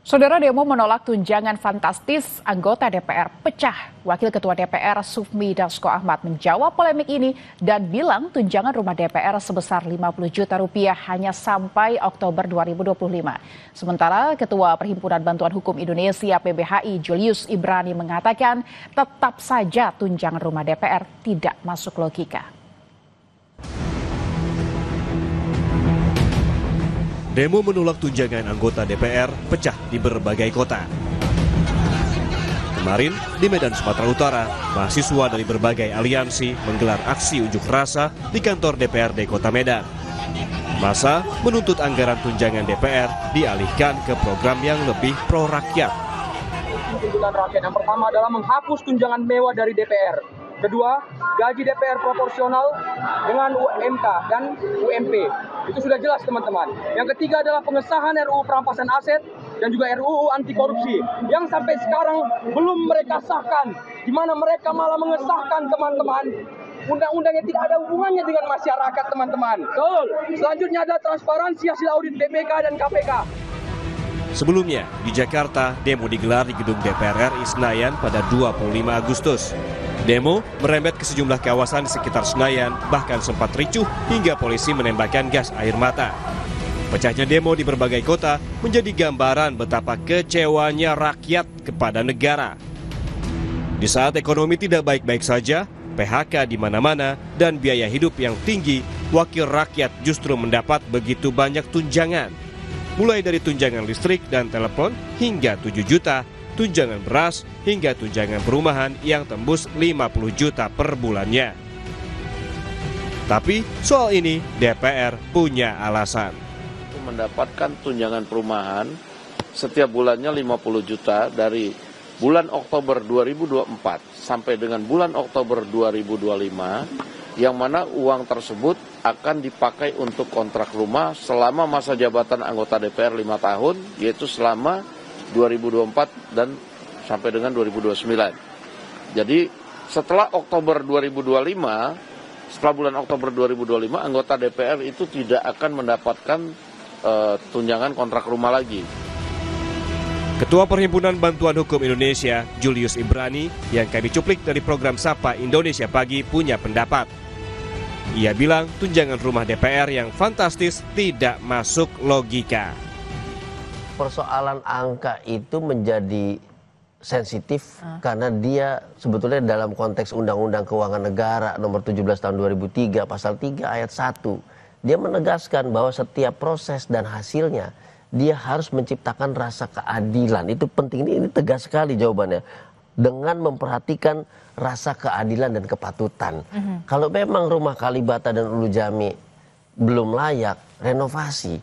Saudara, demo menolak tunjangan fantastis anggota DPR pecah. Wakil Ketua DPR Sufmi Dasko Ahmad menjawab polemik ini dan bilang tunjangan rumah DPR sebesar 50 juta rupiah hanya sampai Oktober 2025. Sementara Ketua Perhimpunan Bantuan Hukum Indonesia PBHI Julius Ibrani mengatakan tetap saja tunjangan rumah DPR tidak masuk logika. Demo menolak tunjangan anggota DPR pecah di berbagai kota. Kemarin, di Medan, Sumatera Utara, mahasiswa dari berbagai aliansi menggelar aksi unjuk rasa di kantor DPRD Kota Medan. Massa menuntut anggaran tunjangan DPR dialihkan ke program yang lebih pro rakyat. Tuntutan rakyat yang pertama adalah menghapus tunjangan mewah dari DPR. Kedua, gaji DPR proporsional dengan UMK dan UMP. Itu sudah jelas, teman-teman. Yang ketiga adalah pengesahan RUU perampasan aset dan juga RUU anti korupsi yang sampai sekarang belum mereka sahkan, di mana mereka malah mengesahkan, teman-teman, undang-undang yang tidak ada hubungannya dengan masyarakat, teman-teman. Betul. Selanjutnya ada transparansi hasil audit BPK dan KPK. Sebelumnya, di Jakarta, demo digelar di gedung DPR RI Senayan pada 25 Agustus. Demo merembet ke sejumlah kawasan di sekitar Senayan, bahkan sempat ricuh hingga polisi menembakkan gas air mata. Pecahnya demo di berbagai kota menjadi gambaran betapa kecewanya rakyat kepada negara. Di saat ekonomi tidak baik-baik saja, PHK di mana-mana, dan biaya hidup yang tinggi, wakil rakyat justru mendapat begitu banyak tunjangan. Mulai dari tunjangan listrik dan telepon hingga 7 juta, tunjangan beras hingga tunjangan perumahan yang tembus 50 juta per bulannya. Tapi soal ini DPR punya alasan. Mendapatkan tunjangan perumahan setiap bulannya 50 juta dari bulan Oktober 2024 sampai dengan bulan Oktober 2025, yang mana uang tersebut akan dipakai untuk kontrak rumah selama masa jabatan anggota DPR 5 tahun, yaitu selama 2024 dan sampai dengan 2029. Jadi setelah Oktober 2025, setelah bulan Oktober 2025, anggota DPR itu tidak akan mendapatkan tunjangan kontrak rumah lagi. Ketua Perhimpunan Bantuan Hukum Indonesia, Julius Ibrani, yang kami cuplik dari program Sapa Indonesia Pagi, punya pendapat. Ia bilang tunjangan rumah DPR yang fantastis tidak masuk logika. Persoalan angka itu menjadi sensitif karena dia sebetulnya dalam konteks Undang-Undang Keuangan Negara nomor 17 tahun 2003 pasal 3 ayat 1, dia menegaskan bahwa setiap proses dan hasilnya dia harus menciptakan rasa keadilan. Itu penting, ini tegas sekali jawabannya, dengan memperhatikan rasa keadilan dan kepatutan. Kalau memang rumah Kalibata dan Ulu Jami belum layak renovasi,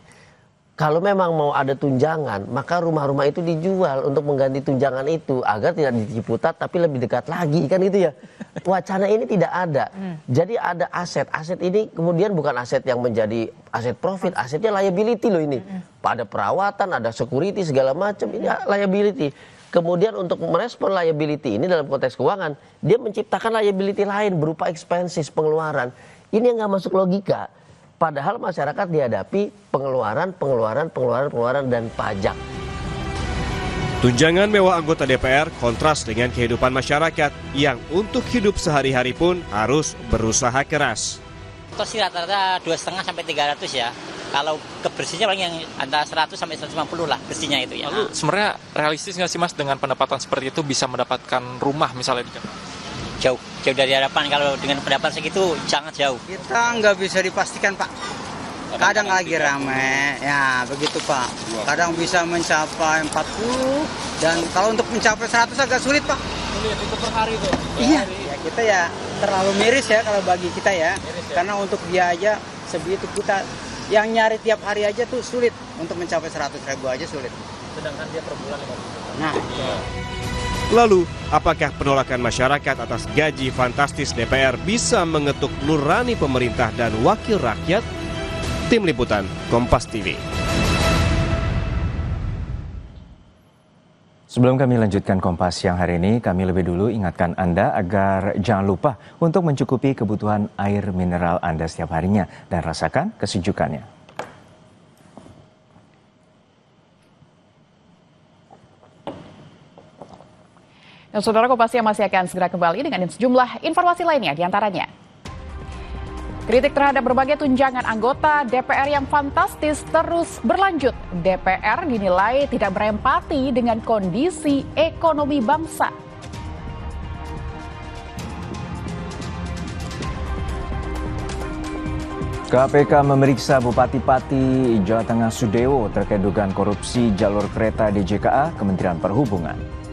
kalau memang mau ada tunjangan, maka rumah-rumah itu dijual untuk mengganti tunjangan itu agar tidak di Ciputat tapi lebih dekat lagi, kan itu ya. Wacana ini tidak ada. Jadi ada aset. Aset ini kemudian bukan aset yang menjadi aset profit, asetnya liability loh ini. Ada perawatan, ada security segala macam, ini liability. Kemudian untuk merespon liability ini dalam konteks keuangan, dia menciptakan liability lain berupa expenses, pengeluaran. Ini yang nggak masuk logika. Padahal masyarakat dihadapi pengeluaran dan pajak. Tunjangan mewah anggota DPR kontras dengan kehidupan masyarakat yang untuk hidup sehari-hari pun harus berusaha keras. Kos sih rata-rata 2,5 sampai 300 ya. Kalau kebersihnya paling yang antara 100 sampai 150 lah bersihnya itu ya. Lalu sebenarnya realistis nggak sih Mas dengan pendapatan seperti itu bisa mendapatkan rumah misalnya di Jakarta? Jauh dari harapan, kalau dengan pendapatan segitu sangat jauh. Kita nggak bisa dipastikan Pak. Kadang lagi ramai, ya begitu Pak. Kadang bisa mencapai 40 dan kalau untuk mencapai 100 agak sulit Pak. Sulit itu per hari tuh. Iya, ya kita ya terlalu miris ya kalau bagi kita ya. Karena untuk biaya sebegitu kita yang nyari tiap hari aja tuh sulit, untuk mencapai 100.000 aja sulit. Sedangkan dia per bulan 50 juta. Nah, Lalu, apakah penolakan masyarakat atas gaji fantastis DPR bisa mengetuk nurani pemerintah dan wakil rakyat? Tim Liputan, Kompas TV. Sebelum kami lanjutkan Kompas siang hari ini, kami lebih dulu ingatkan Anda agar jangan lupa untuk mencukupi kebutuhan air mineral Anda setiap harinya dan rasakan kesejukannya. Dan saudara, Kompas Siang masih akan segera kembali dengan sejumlah informasi lainnya, diantaranya kritik terhadap berbagai tunjangan anggota DPR yang fantastis terus berlanjut. DPR dinilai tidak berempati dengan kondisi ekonomi bangsa. KPK memeriksa Bupati Pati Jawa Tengah Sudewo terkait dugaan korupsi jalur kereta DJKA Kementerian Perhubungan.